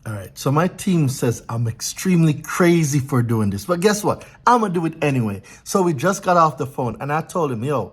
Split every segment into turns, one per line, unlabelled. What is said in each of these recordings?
All right, so my team says I'm extremely crazy for doing this, but guess what? I'm gonna do it anyway. So we just got off the phone and I told him, yo,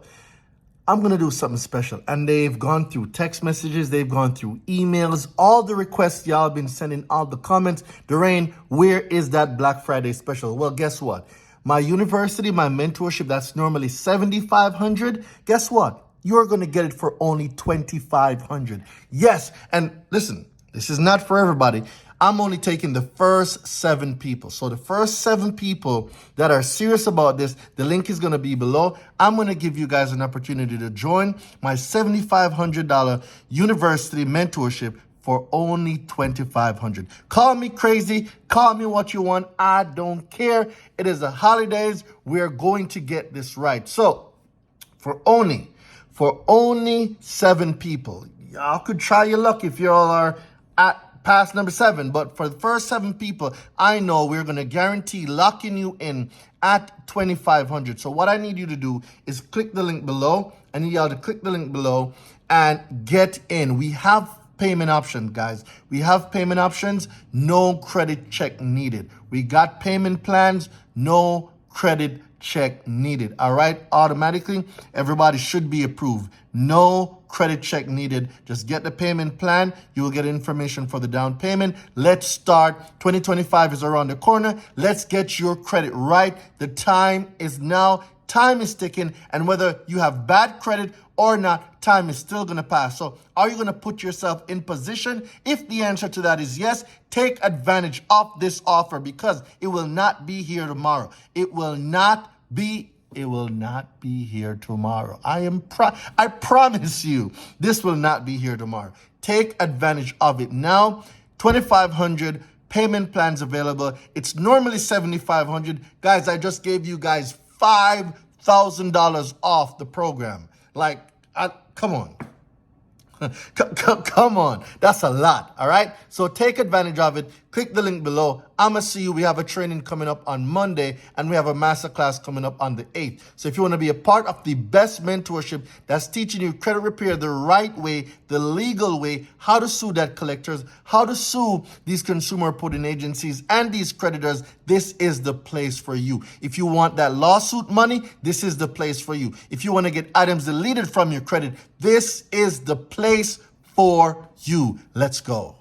I'm gonna do something special. And they've gone through text messages, they've gone through emails, all the requests y'all been sending, all the comments. Daraine, where is that Black Friday special? Well, guess what? My university, my mentorship, that's normally $7,500. Guess what? You're gonna get it for only $2,500. Yes, and listen, this is not for everybody. I'm only taking the first 7 people. So the first 7 people that are serious about this, the link is going to be below. I'm going to give you guys an opportunity to join my $7,500 university mentorship for only $2,500. Call me crazy. Call me what you want. I don't care. It is the holidays. We're going to get this right. So for only 7 people, y'all could try your luck if you all are at past number 7, but for the first 7 people, I know we're going to guarantee locking you in at $2,500. So what I need you to do is click the link below. I need y'all to click the link below and get in. We have payment options, guys. We have payment options, no credit check needed. We got payment plans, no credit check needed. All right, automatically everybody should be approved. No credit check needed. Just get the payment plan. You will get information for the down payment. Let's start. 2025 is around the corner. Let's get your credit right. The time is now. Time is ticking, and whether you have bad credit or not, time is still going to pass. So are you going to put yourself in position? If the answer to that is yes, take advantage of this offer because it will not be here tomorrow. It will not be here tomorrow. I promise you, this will not be here tomorrow. Take advantage of it now. $2,500 payment plans available. It's normally $7,500. Guys, I just gave you guys $5,000 off the program. Like, come on. Come on. That's a lot. All right. So take advantage of it. Click the link below. I'ma see you. We have a training coming up on Monday and we have a masterclass coming up on the 8th. So if you want to be a part of the best mentorship that's teaching you credit repair the right way, the legal way, how to sue debt collectors, how to sue these consumer reporting agencies and these creditors, this is the place for you. If you want that lawsuit money, this is the place for you. If you want to get items deleted from your credit, this is the place for you. Let's go.